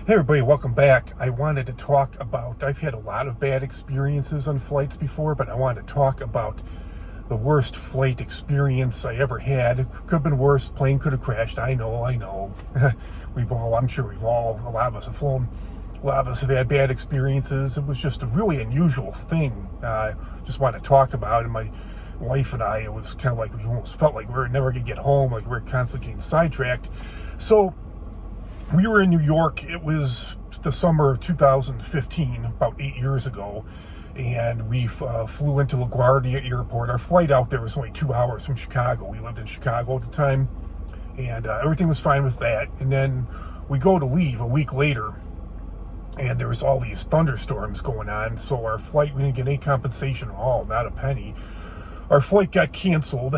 Hey everybody, welcome back. I wanted to talk about, I've had a lot of bad experiences on flights before, but I wanted to talk about the worst flight experience I ever had. It could have been worse. Plane could have crashed. I know. I'm sure a lot of us have flown. A lot of us have had bad experiences. It was just a really unusual thing. Just wanted to talk about. And my wife and I, it was kind of like we almost felt like we were never going to get home, like we were constantly getting sidetracked. So we were in New York. It was the summer of 2015, about 8 years ago, and we flew into LaGuardia Airport. Our flight out there was only 2 hours from Chicago. We lived in Chicago at the time, and everything was fine with that. And then we go to leave a week later, and there was all these thunderstorms going on, so our flight, we didn't get any compensation at all, not a penny. Our flight got canceled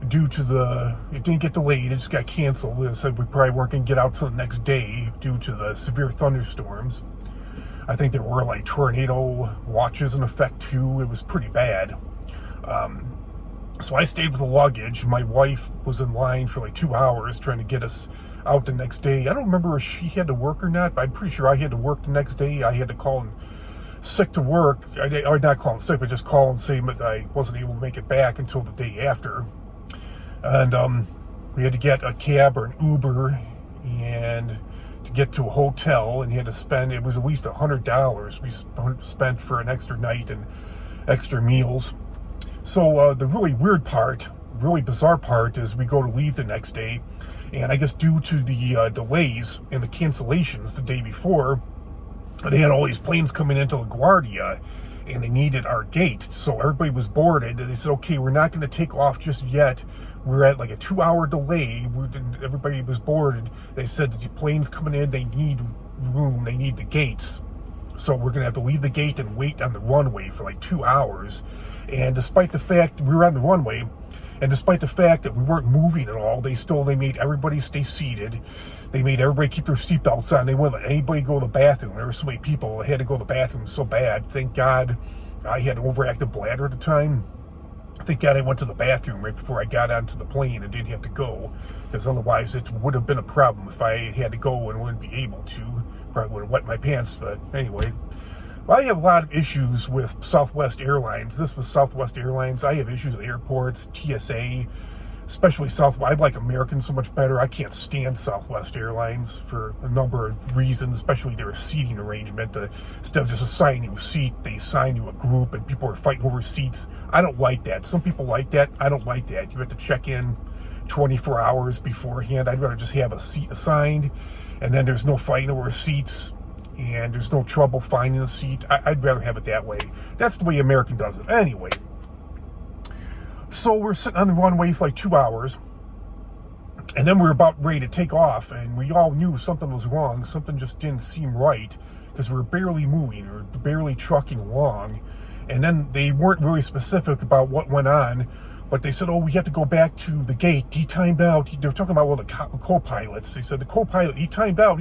due to it didn't get delayed, it just got canceled. They said we probably weren't going to get out till the next day due to the severe thunderstorms. I think there were like tornado watches in effect too. It was pretty bad. So I stayed with the luggage. My wife was in line for like 2 hours trying to get us out the next day. I don't remember if she had to work or not, but I'm pretty sure I had to work the next day. I had to call in sick to work. Or not call in sick, but just call and say that I wasn't able to make it back until the day after. And we had to get a cab or an Uber and to get to a hotel, and you had to spend, it was at least $100 we spent for an extra night and extra meals. So the really weird part, really bizarre part, is we go to leave the next day, and I guess due to the delays and the cancellations the day before, they had all these planes coming into LaGuardia, and they needed our gate. So everybody was boarded, and they said, okay, we're not going to take off just yet. We're at like a 2-hour delay. Everybody was boarded. They said that the planes coming in, they need room, they need the gates. So we're going to have to leave the gate and wait on the runway for like 2 hours. And despite the fact we were on the runway, and despite the fact that we weren't moving at all, they made everybody stay seated. They made everybody keep their seatbelts on. They wouldn't let anybody go to the bathroom. There were so many people that had to go to the bathroom so bad. Thank God I had an overactive bladder at the time. Thank God I went to the bathroom right before I got onto the plane and didn't have to go, because otherwise it would have been a problem if I had to go and wouldn't be able to. Probably would have wet my pants, but anyway. Well, I have a lot of issues with Southwest Airlines. This was Southwest Airlines. I have issues with airports, TSA, especially Southwest. I like American so much better. I can't stand Southwest Airlines for a number of reasons, especially their seating arrangement. Instead of just assigning you a seat, they assign you a group and people are fighting over seats. I don't like that. Some people like that. I don't like that. You have to check in 24 hours beforehand. I'd rather just have a seat assigned, and then there's no fighting over seats, and there's no trouble finding a seat. I'd rather have it that way. That's the way American does it. Anyway, so we're sitting on the runway for like 2 hours, and then we're about ready to take off, and we all knew something was wrong. Something just didn't seem right, because we were barely moving or barely trucking along. And then they weren't really specific about what went on, but they said, oh, we have to go back to the gate. He timed out. They were talking about the co-pilots. They said the co-pilot, he timed out.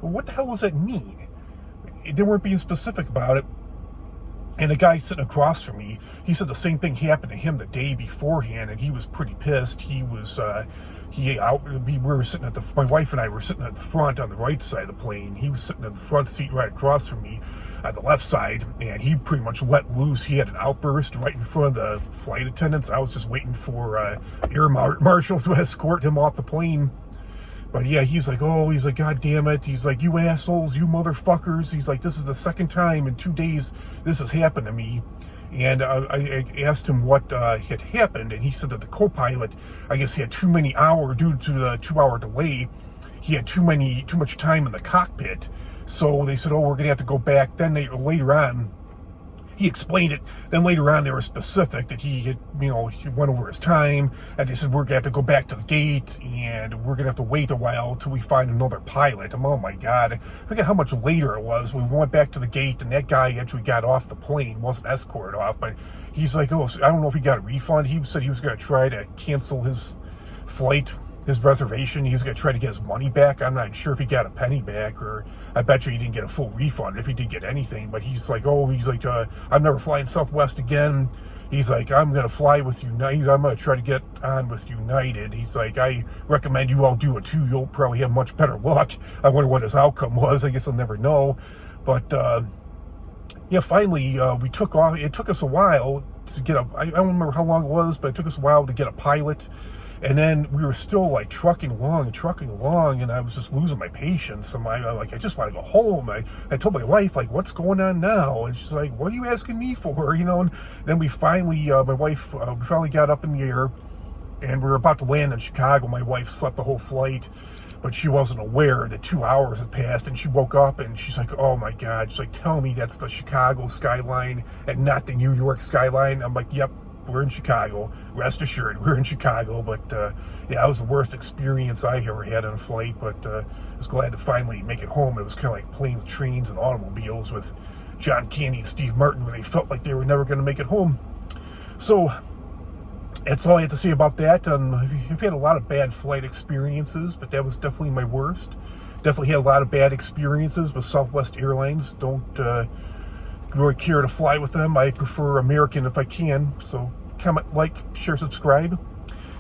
Well, what the hell does that mean? They weren't being specific about it. And the guy sitting across from me, he said the same thing happened to him the day beforehand, and he was pretty pissed. We were sitting my wife and I were sitting at the front on the right side of the plane. He was sitting in the front seat right across from me at the left side, and he pretty much let loose. He had an outburst right in front of the flight attendants. I was just waiting for air marshal to escort him off the plane. But yeah, he's like, God damn it. He's like, you assholes, you motherfuckers. He's like, this is the second time in 2 days this has happened to me. And I asked him what had happened, and he said that the co-pilot, I guess, had too many hours due to the 2-hour delay. He had too much time in the cockpit. So they said, oh, we're going to have to go back. Then later on, he explained it. Then later on, they were specific that he had, he went over his time, and they said, we're going to have to go back to the gate, and we're going to have to wait a while till we find another pilot. Oh my God. I forget how much later it was. We went back to the gate, and that guy actually got off the plane, wasn't escorted off, but he's like, oh, so I don't know if he got a refund. He said he was going to try to cancel his flight, his reservation. He was going to try to get his money back. I'm not sure if he got a penny back, or I bet you he didn't get a full refund if he did get anything. But he's like, I'm never flying Southwest again. He's like, I'm going to fly with United. I'm going to try to get on with United. He's like, I recommend you all do it too. You'll probably have much better luck. I wonder what his outcome was. I guess I'll never know. But, yeah, finally, we took off. It took us a while to get I don't remember how long it was, but it took us a while to get a pilot. And then we were still like trucking along, and I was just losing my patience. And I'm like, I just want to go home. I told my wife, like, what's going on now? And she's like, what are you asking me for? You know, and then we finally, my wife, we finally got up in the air, and we were about to land in Chicago. My wife slept the whole flight, but she wasn't aware that 2 hours had passed, and she woke up and she's like, oh my God. She's like, tell me that's the Chicago skyline and not the New York skyline. I'm like, yep. We're in Chicago. Rest assured, we're in Chicago. But yeah, that was the worst experience I ever had on a flight. But I was glad to finally make it home. It was kind of like planes, trains, and automobiles with John Candy and Steve Martin, where they felt like they were never going to make it home. So that's all I have to say about that. I've had a lot of bad flight experiences, but that was definitely my worst. Definitely had a lot of bad experiences with Southwest Airlines. Don't really care to fly with them. I prefer American if I can. So comment, like, share, subscribe.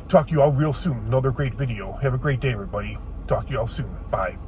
Talk to you all real soon. Another great video. Have a great day, everybody. Talk to you all soon. Bye.